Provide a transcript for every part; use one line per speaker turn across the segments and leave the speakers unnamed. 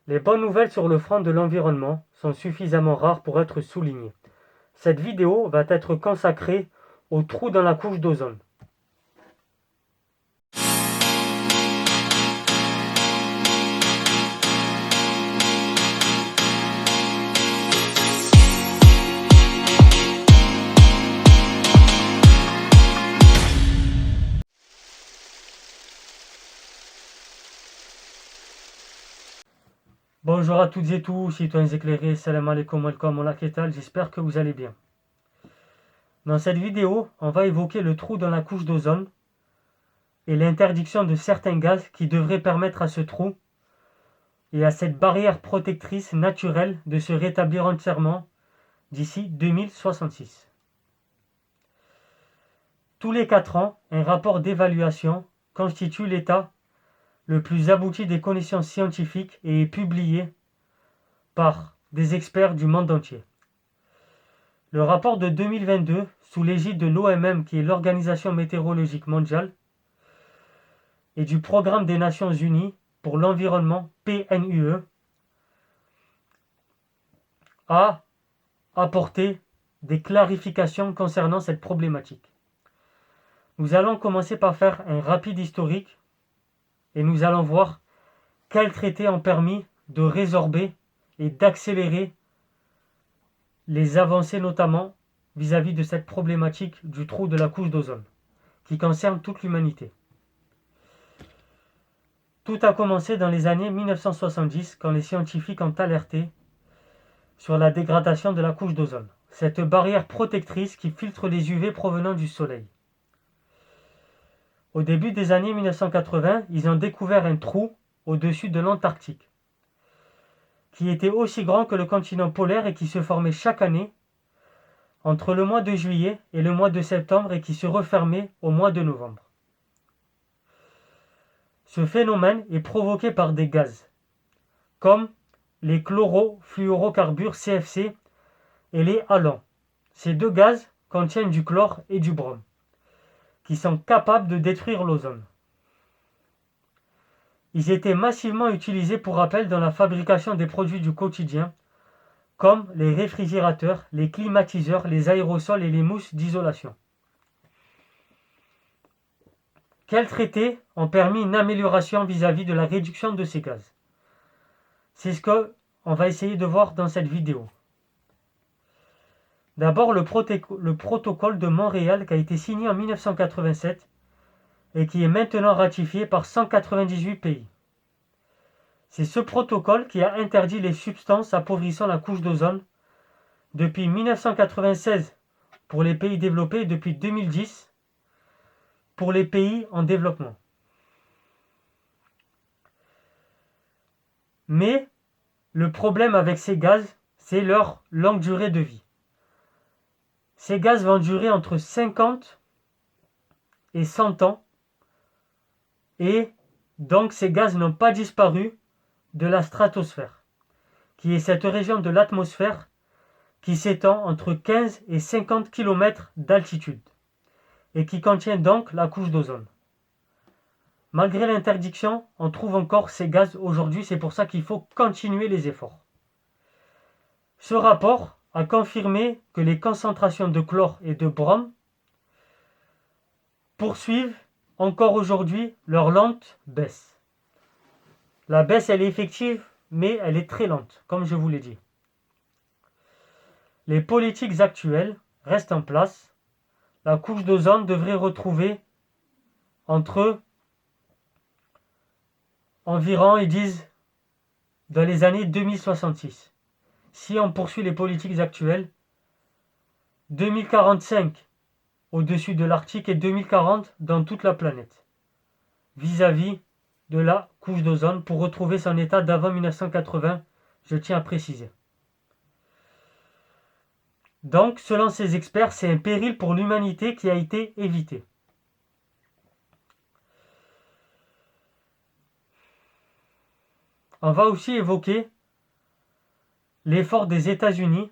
Les bonnes nouvelles sur le front de l'environnement sont suffisamment rares pour être soulignées. Cette vidéo va être consacrée au trou dans la couche d'ozone. Bonjour à toutes et tous, citoyens éclairés, salam alaikum, welcome, hola, qu'est-ce que j'espère que vous allez bien. Dans cette vidéo, on va évoquer le trou dans la couche d'ozone et l'interdiction de certains gaz qui devraient permettre à ce trou et à cette barrière protectrice naturelle de se rétablir entièrement d'ici 2066. Tous les 4 ans, un rapport d'évaluation constitue l'état le plus abouti des connaissances scientifiques et est publié par des experts du monde entier. Le rapport de 2022, sous l'égide de l'OMM, qui est l'Organisation météorologique mondiale, et du Programme des Nations Unies pour l'environnement, PNUE, a apporté des clarifications concernant cette problématique. Nous allons commencer par faire un rapide historique et nous allons voir quels traités ont permis de résorber et d'accélérer les avancées, notamment vis-à-vis de cette problématique du trou de la couche d'ozone, qui concerne toute l'humanité. Tout a commencé dans les années 1970, quand les scientifiques ont alerté sur la dégradation de la couche d'ozone, cette barrière protectrice qui filtre les UV provenant du soleil. Au début des années 1980, ils ont découvert un trou au-dessus de l'Antarctique, qui était aussi grand que le continent polaire et qui se formait chaque année entre le mois de juillet et le mois de septembre et qui se refermait au mois de novembre. Ce phénomène est provoqué par des gaz, comme les chlorofluorocarbures CFC et les halons. Ces deux gaz contiennent du chlore et du brome, qui sont capables de détruire l'ozone. Ils étaient massivement utilisés pour rappel dans la fabrication des produits du quotidien, comme les réfrigérateurs, les climatiseurs, les aérosols et les mousses d'isolation. Quels traités ont permis une amélioration vis-à-vis de la réduction de ces gaz? C'est ce qu'on va essayer de voir dans cette vidéo. D'abord, le protocole de Montréal qui a été signé en 1987 et qui est maintenant ratifié par 198 pays. C'est ce protocole qui a interdit les substances appauvrissant la couche d'ozone depuis 1996 pour les pays développés et depuis 2010 pour les pays en développement. Mais le problème avec ces gaz, c'est leur longue durée de vie. Ces gaz vont durer entre 50 et 100 ans et donc ces gaz n'ont pas disparu de la stratosphère, qui est cette région de l'atmosphère qui s'étend entre 15 et 50 km d'altitude et qui contient donc la couche d'ozone. Malgré l'interdiction, on trouve encore ces gaz aujourd'hui, c'est pour ça qu'il faut continuer les efforts. Ce rapport a confirmé que les concentrations de chlore et de brome poursuivent encore aujourd'hui leur lente baisse. La baisse, elle est effective, mais elle est très lente, comme je vous l'ai dit. Les politiques actuelles restent en place. La couche d'ozone devrait retrouver entre environ, ils disent, dans les années 2066. Si on poursuit les politiques actuelles, 2045 au-dessus de l'Arctique et 2040 dans toute la planète, vis-à-vis de la couche d'ozone pour retrouver son état d'avant 1980, je tiens à préciser. Donc, selon ces experts, c'est un péril pour l'humanité qui a été évité. On va aussi évoquer l'effort des États-Unis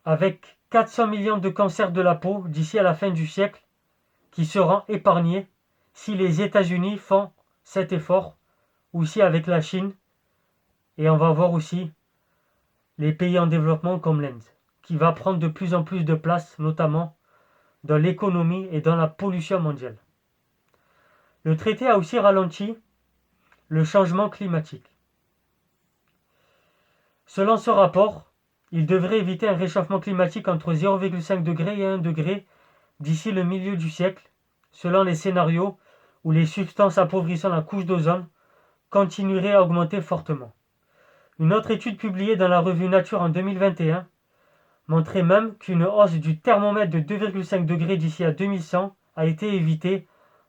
avec 400 millions de cancers de la peau d'ici à la fin du siècle qui seront épargnés si les États-Unis font cet effort aussi avec la Chine, et on va voir aussi les pays en développement comme l'Inde, qui va prendre de plus en plus de place, notamment dans l'économie et dans la pollution mondiale. Le traité a aussi ralenti le changement climatique. Selon ce rapport, il devrait éviter un réchauffement climatique entre 0,5 degré et 1 degré d'ici le milieu du siècle, selon les scénarios où les substances appauvrissant la couche d'ozone continueraient à augmenter fortement. Une autre étude publiée dans la revue Nature en 2021 montrait même qu'une hausse du thermomètre de 2,5 degrés d'ici à 2100 a été évitée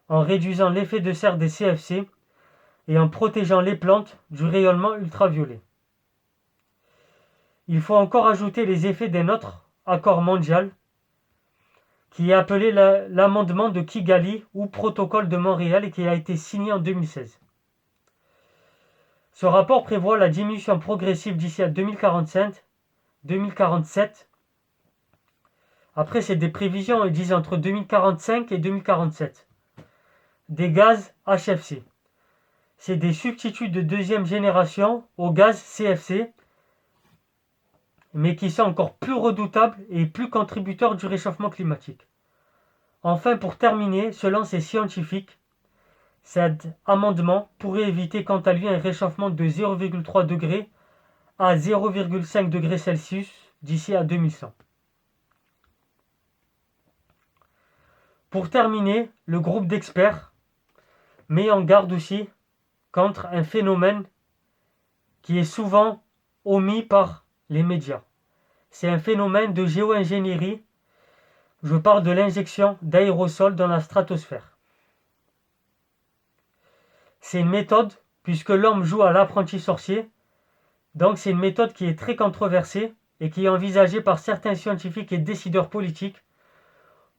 en réduisant l'effet de serre des CFC et en protégeant les plantes du rayonnement ultraviolet. Il faut encore ajouter les effets d'un autre accord mondial qui est appelé l'amendement de Kigali ou protocole de Montréal et qui a été signé en 2016. Ce rapport prévoit la diminution progressive d'ici à 2047. Après, c'est des prévisions, ils disent entre 2045 et 2047. Des gaz HFC. C'est des substituts de deuxième génération aux gaz CFC, mais qui sont encore plus redoutables et plus contributeurs du réchauffement climatique. Enfin, pour terminer, selon ces scientifiques, cet amendement pourrait éviter quant à lui un réchauffement de 0,3 degré à 0,5 degrés Celsius d'ici à 2100. Pour terminer, le groupe d'experts met en garde aussi contre un phénomène qui est souvent omis par les médias. C'est un phénomène de géo-ingénierie. Je parle de l'injection d'aérosols dans la stratosphère. C'est une méthode, puisque l'homme joue à l'apprenti sorcier, donc c'est une méthode qui est très controversée et qui est envisagée par certains scientifiques et décideurs politiques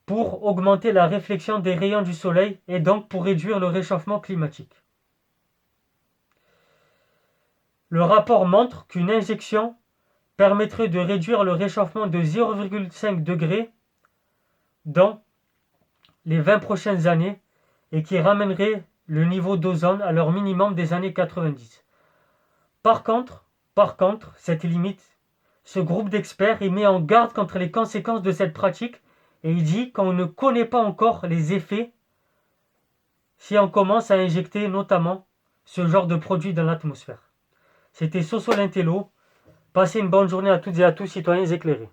pour augmenter la réflexion des rayons du soleil et donc pour réduire le réchauffement climatique. Le rapport montre qu'une injection permettrait de réduire le réchauffement de 0,5 degrés dans les 20 prochaines années et qui ramènerait le niveau d'ozone à leur minimum des années 90. Par contre, cette limite, ce groupe d'experts met en garde contre les conséquences de cette pratique et il dit qu'on ne connaît pas encore les effets si on commence à injecter notamment ce genre de produit dans l'atmosphère. C'était Soso l'Intello. Passez une bonne journée à toutes et à tous, citoyens éclairés.